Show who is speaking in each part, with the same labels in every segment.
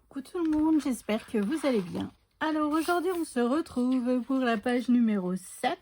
Speaker 1: Coucou tout le monde, j'espère que vous allez bien. Alors aujourd'hui on se retrouve pour la page numéro 7,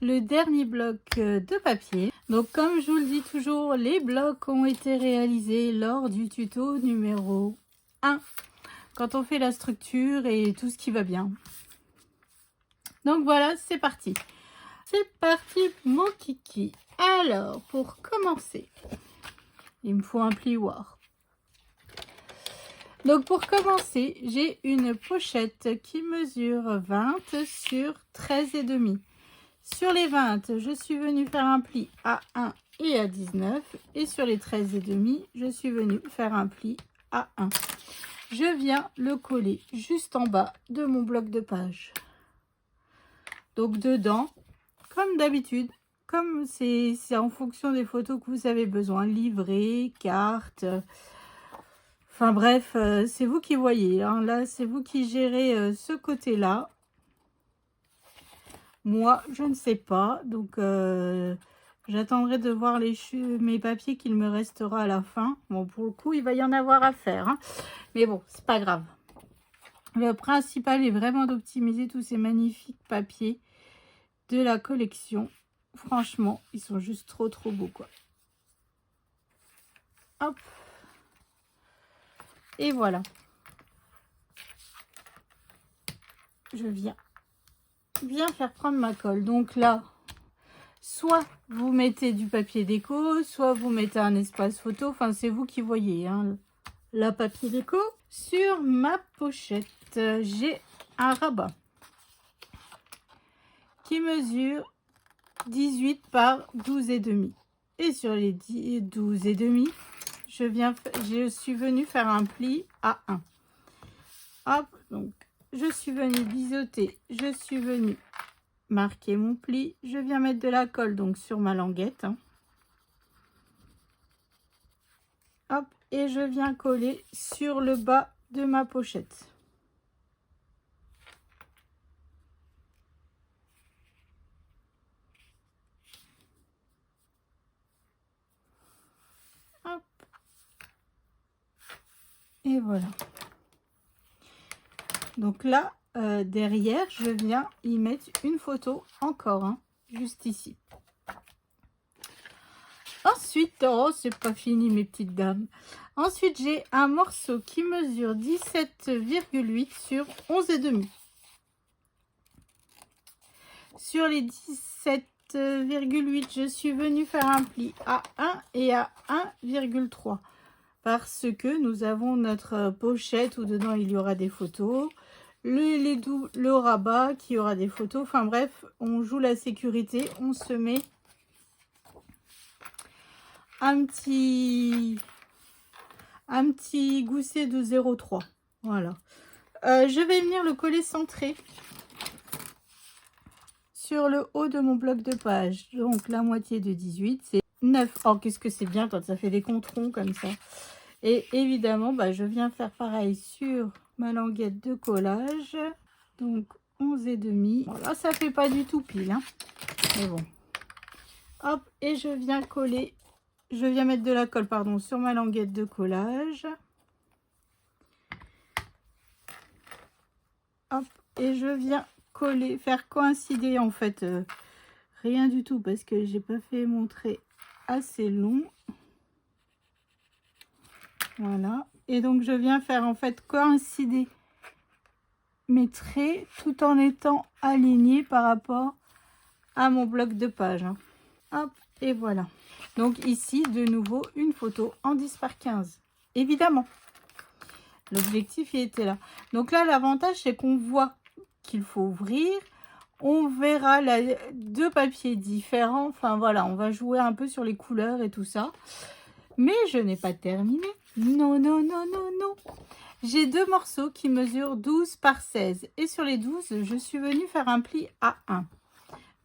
Speaker 1: le dernier bloc de papier. Donc comme je vous le dis toujours, les blocs ont été réalisés lors du tuto numéro 1, quand on fait la structure et tout ce qui va bien. Donc voilà, c'est parti. C'est parti mon kiki. Alors pour commencer, il me faut un plioir. Donc pour commencer, j'ai une pochette qui mesure 20 sur 13,5. Sur les 20, je suis venue faire un pli à 1 et à 19. Et sur les 13,5, je suis venue faire un pli à 1. Je viens le coller juste en bas de mon bloc de page. Donc dedans, comme d'habitude, comme c'est en fonction des photos que vous avez besoin, livret, carte... Enfin bref, c'est vous qui voyez, hein. Là, c'est vous qui gérez ce côté-là. Moi, je ne sais pas. Donc, j'attendrai de voir mes papiers qu'il me restera à la fin. Bon, pour le coup, il va y en avoir à faire, hein. Mais bon, c'est pas grave. Le principal est vraiment d'optimiser tous ces magnifiques papiers de la collection. Franchement, ils sont juste trop beaux, quoi. Hop. Et voilà. Je viens faire prendre ma colle. Donc là, soit vous mettez du papier déco, soit vous mettez un espace photo. Enfin, c'est vous qui voyez, hein, la papier déco. Sur ma pochette, j'ai un rabat qui mesure 18 par 12,5. Et sur les 12,5, je suis venue faire un pli à 1. Hop, donc je suis venue biseauter, je suis venue marquer mon pli, je viens mettre de la colle donc sur ma languette, hein. Hop, et je viens coller sur le bas de ma pochette. Hop. Et voilà. Donc là, derrière, je viens y mettre une photo encore, hein, juste ici. Ensuite, oh, c'est pas fini mes petites dames. Ensuite, j'ai un morceau qui mesure 17,8 sur 11,5. Sur les 17,8, je suis venue faire un pli à 1 et à 1,3. Parce que nous avons notre pochette où dedans il y aura des photos. Le rabat qui aura des photos. Enfin bref, on joue la sécurité. On se met un petit gousset de 0,3. Voilà. Je vais venir le coller centré sur le haut de mon bloc de page. Donc la moitié de 18, c'est 9. Oh, qu'est-ce que c'est bien quand ça fait des controns comme ça. Et évidemment, bah, je viens faire pareil sur ma languette de collage. Donc 11,5. Bon, là, ça fait pas du tout pile, hein. Mais bon. Hop, et je viens coller. Je viens mettre de la colle, pardon, sur ma languette de collage. Hop, et je viens coller, faire coïncider en fait rien du tout parce que j'ai pas fait mon trait assez long. Voilà, et donc je viens faire en fait coïncider mes traits tout en étant aligné par rapport à mon bloc de page, hein. Hop, et voilà. Donc ici de nouveau une photo en 10 par 15, évidemment. L'objectif il était là. Donc là l'avantage c'est qu'on voit qu'il faut ouvrir. On verra deux papiers différents. Enfin voilà, on va jouer un peu sur les couleurs et tout ça. Mais je n'ai pas terminé. Non, non, non, non, non. J'ai deux morceaux qui mesurent 12 par 16. Et sur les 12, je suis venue faire un pli à 1.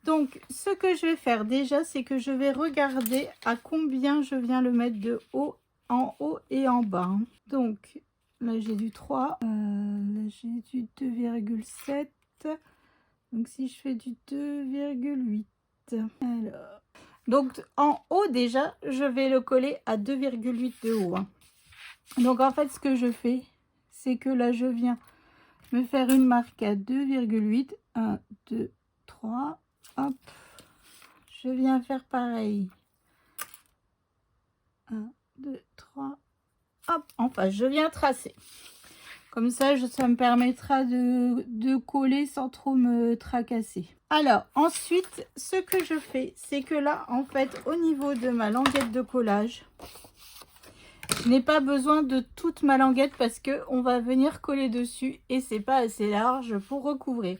Speaker 1: Donc, ce que je vais faire déjà, c'est que je vais regarder à combien je viens le mettre de haut, en haut et en bas. Donc, là, j'ai du 3. Là, j'ai du 2,7. Donc, si je fais du 2,8. Alors, donc, en haut, déjà, je vais le coller à 2,8 de haut, hein. Donc, en fait, ce que je fais, c'est que là, je viens me faire une marque à 2,8. 1, 2, 3. Hop. Je viens faire pareil. 1, 2, 3. Hop. Enfin, je viens tracer. Comme ça, ça me permettra de coller sans trop me tracasser. Alors, ensuite, ce que je fais, c'est que là, en fait, au niveau de ma languette de collage, je n'ai pas besoin de toute ma languette parce qu'on va venir coller dessus et c'est pas assez large pour recouvrir.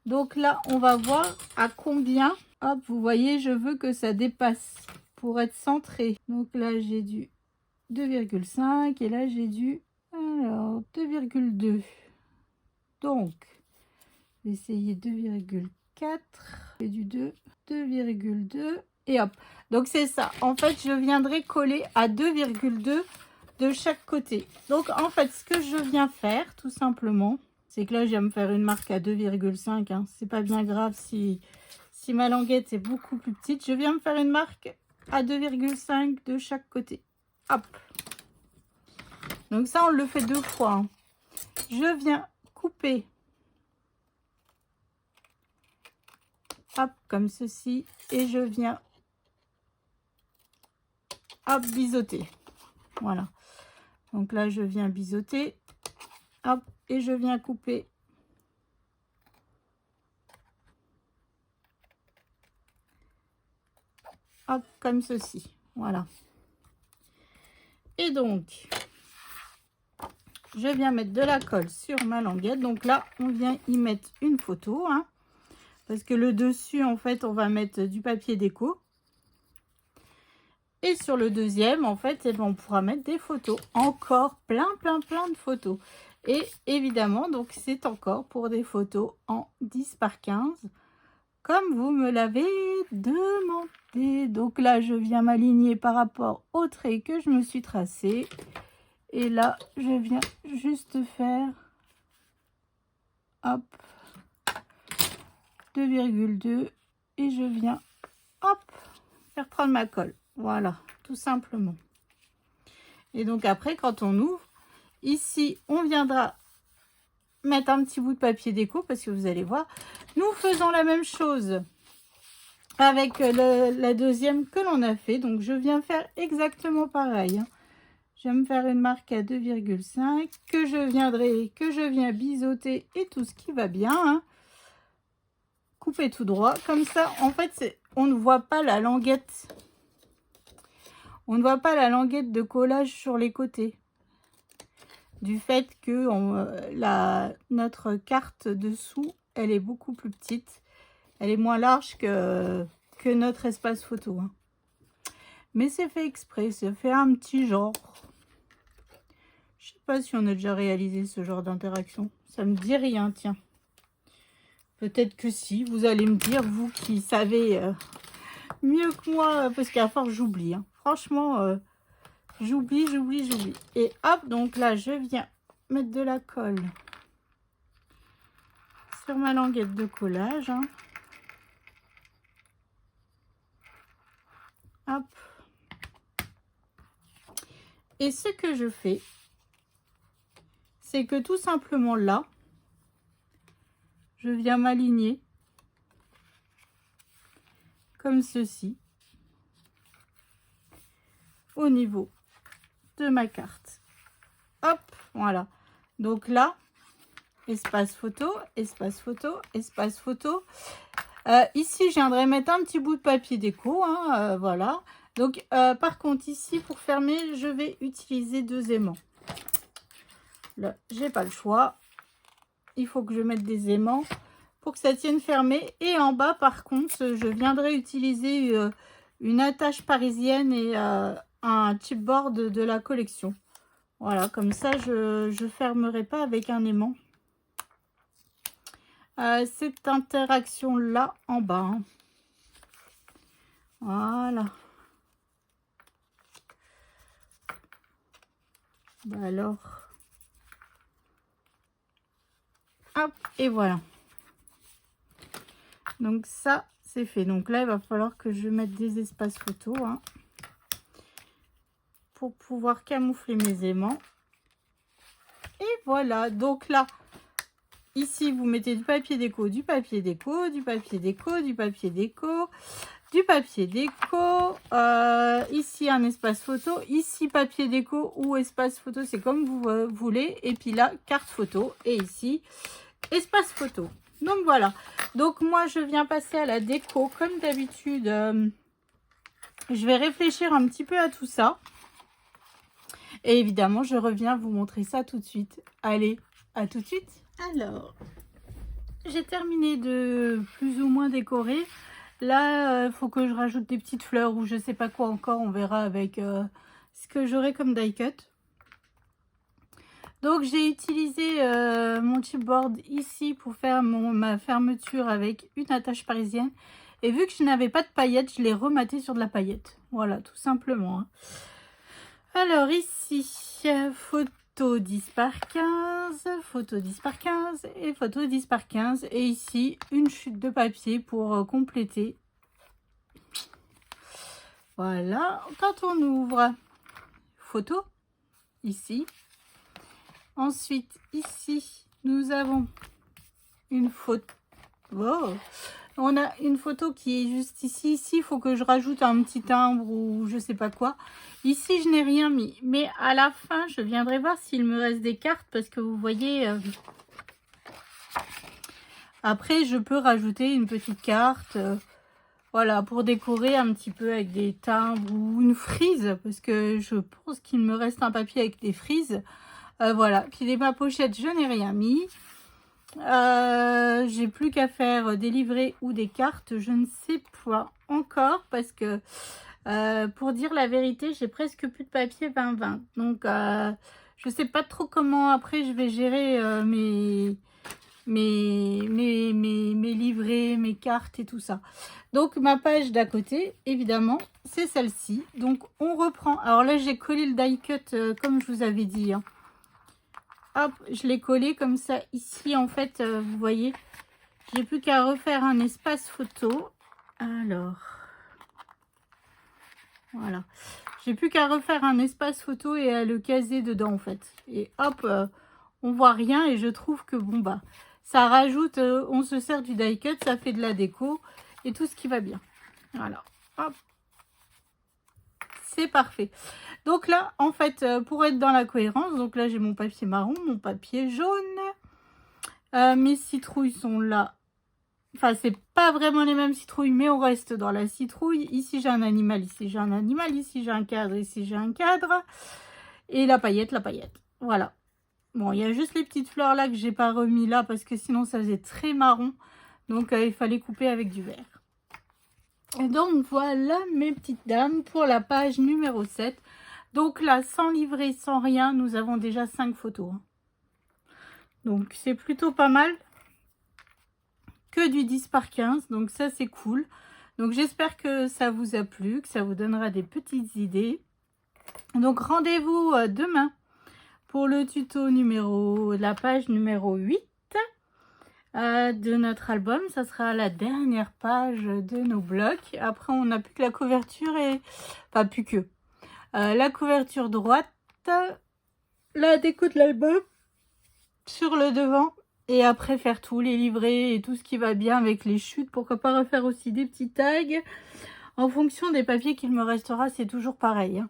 Speaker 1: Donc là, on va voir à combien, hop, vous voyez, je veux que ça dépasse pour être centré. Donc là, j'ai du 2,5 et là, j'ai du... Alors, 2,2. Donc, je vais essayer 2,4. Et du 2, 2,2. Et hop. Donc, c'est ça. En fait, je viendrai coller à 2,2 de chaque côté. Donc, en fait, ce que je viens faire, tout simplement, c'est que là, je vais me faire une marque à 2,5. Hein. C'est pas bien grave si ma languette est beaucoup plus petite. Je viens me faire une marque à 2,5 de chaque côté. Hop. Donc ça, on le fait 2 fois. Hein. Je viens couper. Hop, comme ceci. Et je viens, hop, biseauter. Voilà. Donc là, je viens biseauter. Hop, et je viens couper. Hop, comme ceci. Voilà. Et donc... je viens mettre de la colle sur ma languette. Donc là, on vient y mettre une photo. Hein, parce que le dessus, en fait, on va mettre du papier déco. Et sur le deuxième, en fait, eh ben, on pourra mettre des photos. Encore plein de photos. Et évidemment, donc c'est encore pour des photos en 10 par 15. Comme vous me l'avez demandé. Donc là, je viens m'aligner par rapport au trait que je me suis tracé. Et là, je viens juste faire, hop, 2,2 et je viens, hop, faire prendre ma colle. Voilà, tout simplement. Et donc après, quand on ouvre, ici, on viendra mettre un petit bout de papier déco parce que vous allez voir, nous faisons la même chose avec la deuxième que l'on a fait. Donc, je viens faire exactement pareil. Hein. Je vais me faire une marque à 2,5 que je viens biseauter et tout ce qui va bien. Hein. Couper tout droit. Comme ça, en fait, on ne voit pas la languette. On ne voit pas la languette de collage sur les côtés. Du fait que notre carte dessous, elle est beaucoup plus petite. Elle est moins large que notre espace photo. Hein. Mais c'est fait exprès, c'est fait un petit genre. Je sais pas si on a déjà réalisé ce genre d'interaction. Ça me dit rien, tiens. Peut-être que si. Vous allez me dire, vous qui savez mieux que moi, parce qu'à force, j'oublie. Hein. Franchement, j'oublie. Et hop, donc là, je viens mettre de la colle sur ma languette de collage. Hein. Hop. Et ce que je fais, c'est que tout simplement là, je viens m'aligner comme ceci au niveau de ma carte. Hop, voilà. Donc là, espace photo, espace photo, espace photo. Ici, je viendrai mettre un petit bout de papier déco. Hein, voilà. Donc, par contre, ici, pour fermer, je vais utiliser 2 aimants. Là, j'ai pas le choix. Il faut que je mette des aimants pour que ça tienne fermé. Et en bas, par contre, je viendrai utiliser une attache parisienne et un chipboard de la collection. Voilà, comme ça, je fermerai pas avec un aimant. Cette interaction-là en bas. Hein. Voilà. Bah alors... hop, et voilà. Donc ça, c'est fait. Donc là, il va falloir que je mette des espaces photos hein, pour pouvoir camoufler mes aimants. Et voilà, donc là, ici, vous mettez du papier déco, du papier déco, du papier déco, du papier déco, du papier déco. Ici, un espace photo. Ici, papier déco ou espace photo, c'est comme vous voulez. Et puis là, carte photo. Et ici, espace photo. Donc voilà. Donc moi, je viens passer à la déco. Comme d'habitude, je vais réfléchir un petit peu à tout ça. Et évidemment, je reviens vous montrer ça tout de suite. Allez, à tout de suite. Alors, j'ai terminé de plus ou moins décorer. Là, il faut que je rajoute des petites fleurs ou je sais pas quoi encore. On verra avec ce que j'aurai comme die cut. Donc, j'ai utilisé mon chipboard ici pour faire ma fermeture avec une attache parisienne. Et vu que je n'avais pas de paillettes, je l'ai rematé sur de la paillette. Voilà, tout simplement. Hein. Alors, ici, photo 10 par 15, photo 10 par 15 et photo 10 par 15. Et ici, une chute de papier pour compléter. Voilà, quand on ouvre, photo, ici. Ensuite, ici, nous avons une photo. Oh. On a une photo qui est juste ici. Ici, il faut que je rajoute un petit timbre ou je sais pas quoi. Ici, je n'ai rien mis. Mais à la fin, je viendrai voir s'il me reste des cartes. Parce que vous voyez, après, je peux rajouter une petite carte. Voilà, pour décorer un petit peu avec des timbres ou une frise. Parce que je pense qu'il me reste un papier avec des frises. Voilà, puis ma pochette, je n'ai rien mis. J'ai plus qu'à faire des livrets ou des cartes, je ne sais pas encore parce que pour dire la vérité, j'ai presque plus de papier 20-20. Donc je sais pas trop comment après je vais gérer mes livrets, mes cartes et tout ça. Donc ma page d'à côté, évidemment, c'est celle-ci. Donc on reprend. Alors là, j'ai collé le die cut comme je vous avais dit. Hein. Hop, je l'ai collé comme ça ici. En fait, vous voyez, j'ai plus qu'à refaire un espace photo. Alors, voilà. J'ai plus qu'à refaire un espace photo et à le caser dedans, en fait. Et hop, on voit rien et je trouve que, bon, bah, ça rajoute, on se sert du die cut, ça fait de la déco et tout ce qui va bien. Voilà, hop. C'est parfait. Donc là, en fait, pour être dans la cohérence, donc là, j'ai mon papier marron, mon papier jaune. Mes citrouilles sont là. Enfin, c'est pas vraiment les mêmes citrouilles, mais on reste dans la citrouille. Ici, j'ai un animal, ici, j'ai un animal, ici, j'ai un cadre, ici, j'ai un cadre. Et la paillette, la paillette. Voilà. Bon, il y a juste les petites fleurs là que j'ai pas remis là parce que sinon, ça faisait très marron. Donc, il fallait couper avec du vert. Et donc, voilà mes petites dames pour la page numéro 7. Donc là, sans livret, sans rien, nous avons déjà 5 photos. Donc, c'est plutôt pas mal. Que du 10 par 15. Donc, ça, c'est cool. Donc, j'espère que ça vous a plu, que ça vous donnera des petites idées. Donc, rendez-vous demain pour le tuto la page numéro 8 de notre album. Ça sera la dernière page de nos blocs. Après, on n'a plus que la couverture et... Enfin, plus que... la couverture droite, la déco de l'album sur le devant et après faire tous les livrets et tout ce qui va bien avec les chutes. Pourquoi pas refaire aussi des petits tags en fonction des papiers qu'il me restera, c'est toujours pareil. Hein.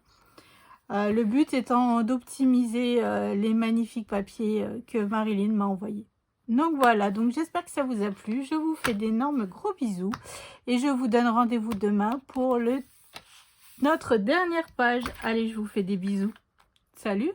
Speaker 1: Le but étant d'optimiser les magnifiques papiers que Marilyn m'a envoyés. Donc voilà, donc j'espère que ça vous a plu. Je vous fais d'énormes gros bisous et je vous donne rendez-vous demain pour notre dernière page. Allez, je vous fais des bisous. Salut!